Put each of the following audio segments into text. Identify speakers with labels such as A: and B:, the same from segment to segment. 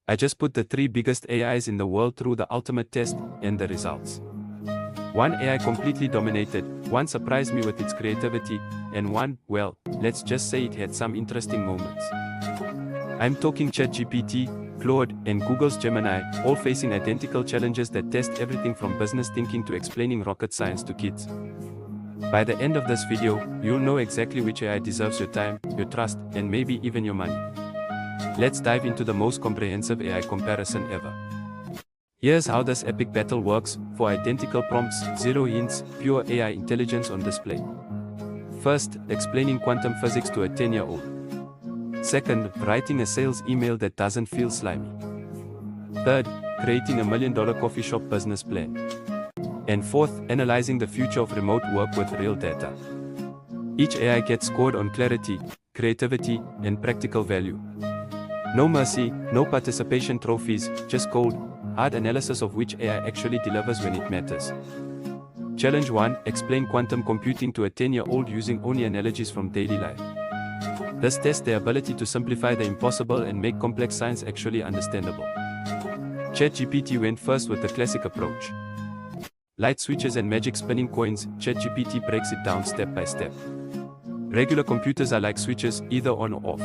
A: I just put the 3 biggest AIs in the world through the ultimate test, and the results. One AI completely dominated, one surprised me with its creativity, and one, well, let's just say it had some interesting moments. I'm talking ChatGPT, Claude, and Google's Gemini, all facing identical challenges that test everything from business thinking to explaining rocket science to kids. By the end of this video, you'll know exactly which AI deserves your time, your trust, and maybe even your money. Let's dive into the most comprehensive AI comparison ever. Here's how this epic battle works: 4 identical prompts, 0 hints, pure AI intelligence on display. First, explaining quantum physics to a 10-year-old. Second, writing a sales email that doesn't feel slimy. Third, creating $1 million coffee shop business plan. And fourth, analyzing the future of remote work with real data. Each AI gets scored on clarity, creativity, and practical value. No mercy, no participation trophies, just cold, hard analysis of which AI actually delivers when it matters. Challenge 1, explain quantum computing to a 10-year-old using only analogies from daily life. This tests their ability to simplify the impossible and make complex science actually understandable. ChatGPT went first with the classic approach. Light switches and magic spinning coins, ChatGPT breaks it down step by step. Regular computers are like switches, either on or off.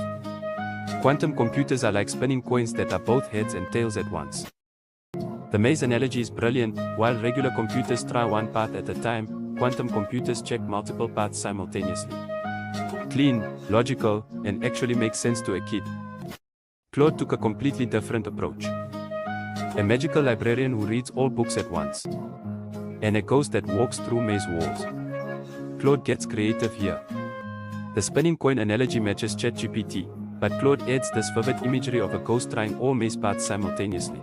A: Quantum computers are like spinning coins that are both heads and tails at once. The maze analogy is brilliant. While regular computers try one path at a time, quantum computers check multiple paths simultaneously. Clean, logical, and actually makes sense to a kid. Claude took a completely different approach. A magical librarian who reads all books at once. And a ghost that walks through maze walls. Claude gets creative here. The spinning coin analogy matches ChatGPT, but Claude adds this vivid imagery of a ghost trying all maze paths simultaneously.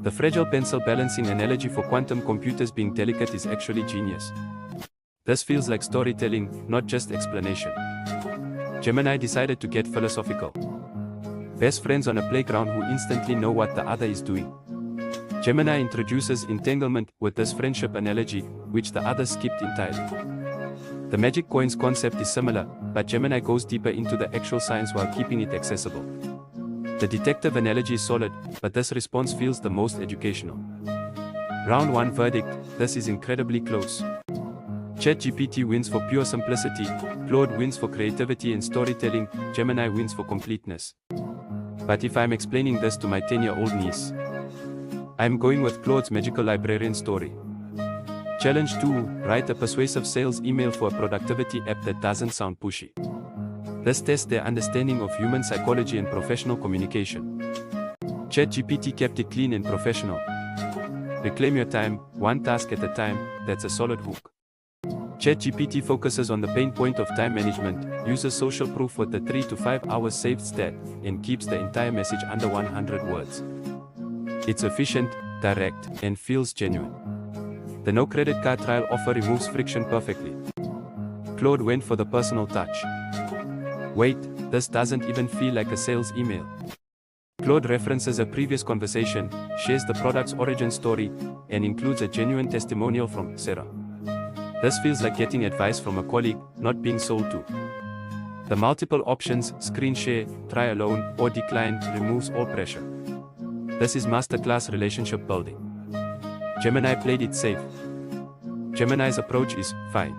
A: The fragile pencil balancing analogy for quantum computers being delicate is actually genius. This feels like storytelling, not just explanation. Gemini decided to get philosophical. Best friends on a playground who instantly know what the other is doing. Gemini introduces entanglement with this friendship analogy, which the others skipped entirely. The magic coins concept is similar, but Gemini goes deeper into the actual science while keeping it accessible. The detective analogy is solid, but this response feels the most educational. Round 1 verdict: this is incredibly close. ChatGPT wins for pure simplicity, Claude wins for creativity and storytelling, Gemini wins for completeness. But if I'm explaining this to my 10-year-old niece, I'm going with Claude's magical librarian story. Challenge 2, write a persuasive sales email for a productivity app that doesn't sound pushy. This tests their understanding of human psychology and professional communication. ChatGPT kept it clean and professional. Reclaim your time, one task at a time, that's a solid hook. ChatGPT focuses on the pain point of time management, uses social proof with the 3 to 5 hours saved stat, and keeps the entire message under 100 words. It's efficient, direct, and feels genuine. The no credit card trial offer removes friction perfectly. Claude went for the personal touch. Wait, this doesn't even feel like a sales email. Claude references a previous conversation, shares the product's origin story, and includes a genuine testimonial from Sarah. This feels like getting advice from a colleague, not being sold to. The multiple options, screen share, try alone, or decline, removes all pressure. This is masterclass relationship building. Gemini played it safe. Gemini's approach is fine.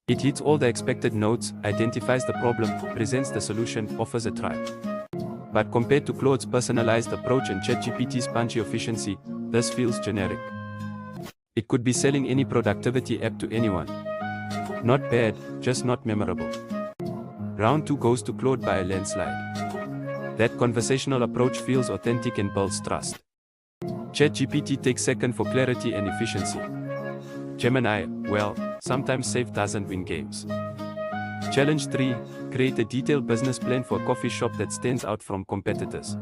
A: It hits all the expected notes, identifies the problem, presents the solution, offers a try. But compared to Claude's personalized approach and ChatGPT's punchy efficiency, this feels generic. It could be selling any productivity app to anyone. Not bad, just not memorable. Round 2 goes to Claude by a landslide. That conversational approach feels authentic and builds trust. ChatGPT takes second for clarity and efficiency. Gemini, well, sometimes safe doesn't win games. Challenge 3, create a detailed business plan for a coffee shop that stands out from competitors.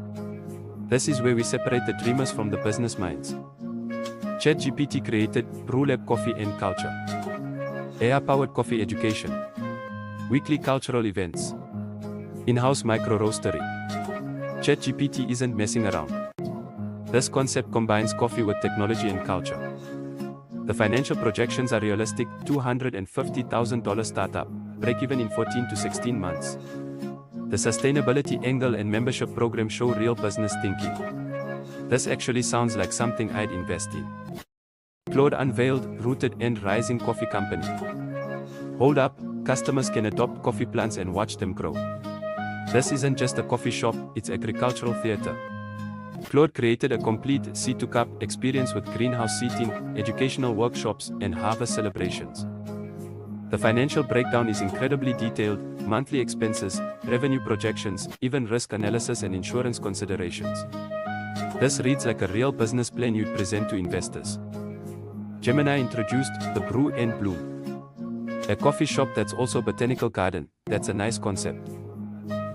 A: This is where we separate the dreamers from the business minds. ChatGPT created BrewLab Coffee and Culture. AI-powered coffee education. Weekly cultural events. In-house micro-roastery. ChatGPT isn't messing around. This concept combines coffee with technology and culture. The financial projections are realistic: $250,000 startup, break even in 14 to 16 months. The sustainability angle and membership program show real business thinking. This actually sounds like something I'd invest in. Claude unveiled rooted and rising coffee company. Hold up, customers can adopt coffee plants and watch them grow. This isn't just a coffee shop, it's agricultural theater. Claude created a complete seed-to-cup experience with greenhouse seating, educational workshops, and harvest celebrations. The financial breakdown is incredibly detailed: monthly expenses, revenue projections, even risk analysis and insurance considerations. This reads like a real business plan you'd present to investors. Gemini introduced the Brew and Bloom, a coffee shop that's also a botanical garden. That's a nice concept.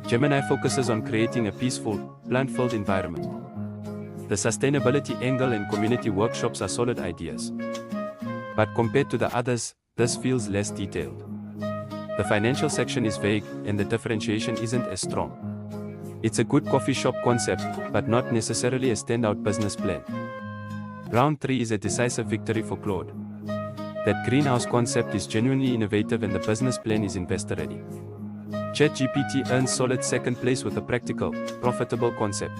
A: Gemini focuses on creating a peaceful, plant-filled environment. The sustainability angle and community workshops are solid ideas. But compared to the others, this feels less detailed. The financial section is vague, and the differentiation isn't as strong. It's a good coffee shop concept, but not necessarily a standout business plan. Round 3 is a decisive victory for Claude. That greenhouse concept is genuinely innovative and the business plan is investor-ready. ChatGPT earns solid second place with a practical, profitable concept.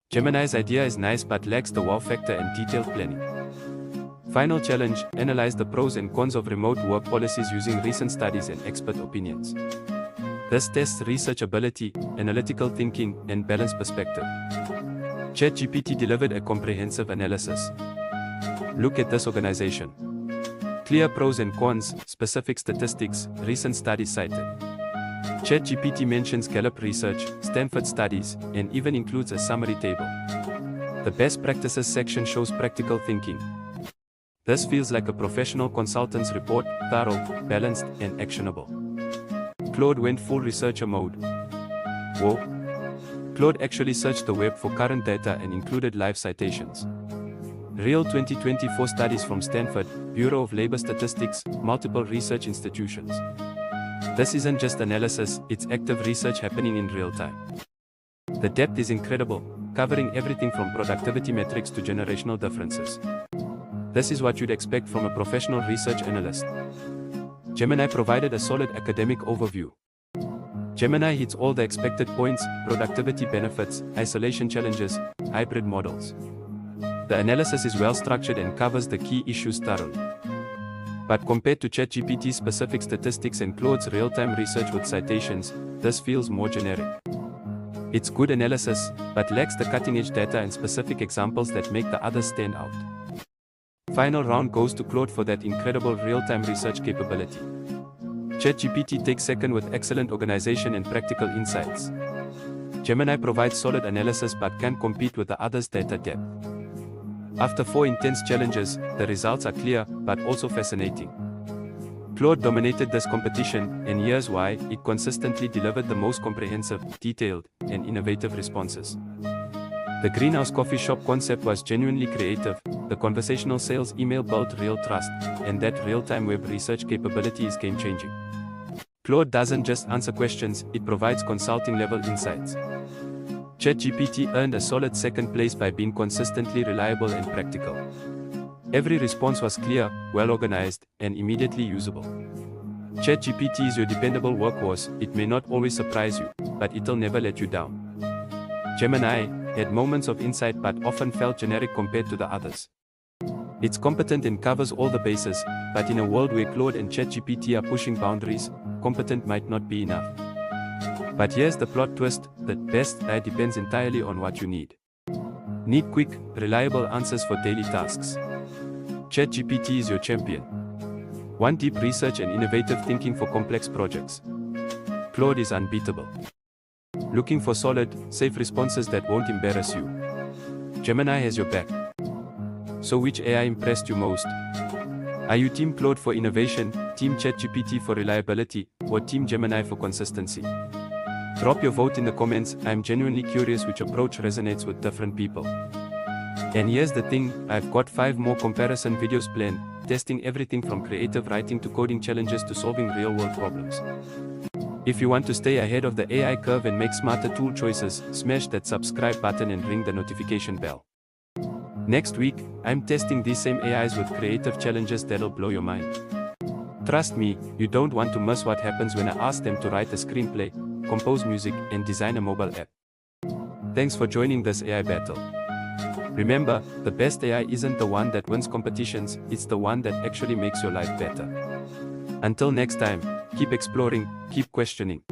A: Gemini's idea is nice but lacks the wow factor and detailed planning. Final challenge: analyze the pros and cons of remote work policies using recent studies and expert opinions. This tests research ability, analytical thinking, and balanced perspective. ChatGPT delivered a comprehensive analysis. Look at this organization. Clear pros and cons, specific statistics, recent studies cited. ChatGPT mentions Gallup research, Stanford studies, and even includes a summary table. The best practices section shows practical thinking. This feels like a professional consultant's report: thorough, balanced, and actionable. Claude went full researcher mode. Whoa! Claude actually searched the web for current data and included live citations. Real 2024 studies from Stanford, Bureau of Labor Statistics, multiple research institutions. This isn't just analysis, it's active research happening in real time. The depth is incredible, covering everything from productivity metrics to generational differences. This is what you'd expect from a professional research analyst. Gemini provided a solid academic overview. Gemini hits all the expected points: productivity benefits, isolation challenges, hybrid models. The analysis is well structured and covers the key issues thoroughly. But compared to ChatGPT's specific statistics and Claude's real-time research with citations, this feels more generic. It's good analysis, but lacks the cutting-edge data and specific examples that make the others stand out. Final round goes to Claude for that incredible real-time research capability. ChatGPT takes second with excellent organization and practical insights. Gemini provides solid analysis but can't compete with the others' data depth. After 4 intense challenges, the results are clear, but also fascinating. Claude dominated this competition, and here's why: it consistently delivered the most comprehensive, detailed, and innovative responses. The greenhouse coffee shop concept was genuinely creative, the conversational sales email built real trust, and that real-time web research capability is game-changing. Claude doesn't just answer questions, it provides consulting-level insights. ChatGPT earned a solid second place by being consistently reliable and practical. Every response was clear, well-organized, and immediately usable. ChatGPT is your dependable workhorse. It may not always surprise you, but it'll never let you down. Gemini had moments of insight but often felt generic compared to the others. It's competent and covers all the bases, but in a world where Claude and ChatGPT are pushing boundaries, competent might not be enough. But here's the plot twist: the best depends entirely on what you need. Need quick, reliable answers for daily tasks? ChatGPT is your champion. Want deep research and innovative thinking for complex projects? Claude is unbeatable. Looking for solid, safe responses that won't embarrass you? Gemini has your back. So which AI impressed you most? Are you Team Claude for innovation, Team ChatGPT for reliability, or Team Gemini for consistency? Drop your vote in the comments. I'm genuinely curious which approach resonates with different people. And here's the thing, I've got 5 more comparison videos planned, testing everything from creative writing to coding challenges to solving real-world problems. If you want to stay ahead of the AI curve and make smarter tool choices, smash that subscribe button and ring the notification bell. Next week, I'm testing these same AIs with creative challenges that'll blow your mind. Trust me, you don't want to miss what happens when I ask them to write a screenplay, compose music, and design a mobile app. Thanks for joining this AI battle. Remember, the best AI isn't the one that wins competitions, it's the one that actually makes your life better. Until next time, keep exploring, keep questioning.